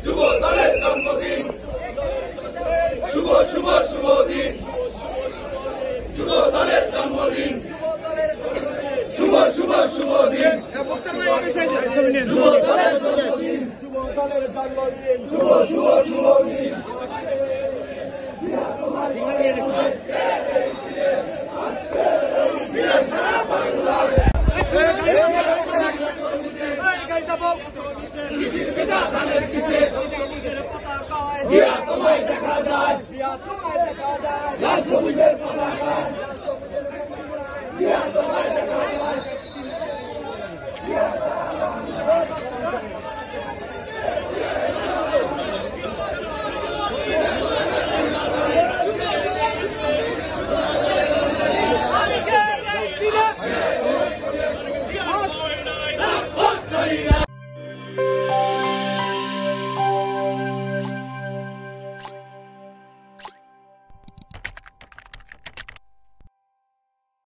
যুব দলের জন্মদিন, শুভ শুভ শুভ দিন, যুব দলের জন্মদিন, শুভ শুভ শুভ দিন, যুব দলের জন্মদিন, শুভ শুভ শুভ দিন। সারা বাংলায় শিশির বিনা ধানের শীষে জিয়া তোমায় দেখা যায়, লাল সবুজের পতাকা জিয়া তোমায় দেখা যায়।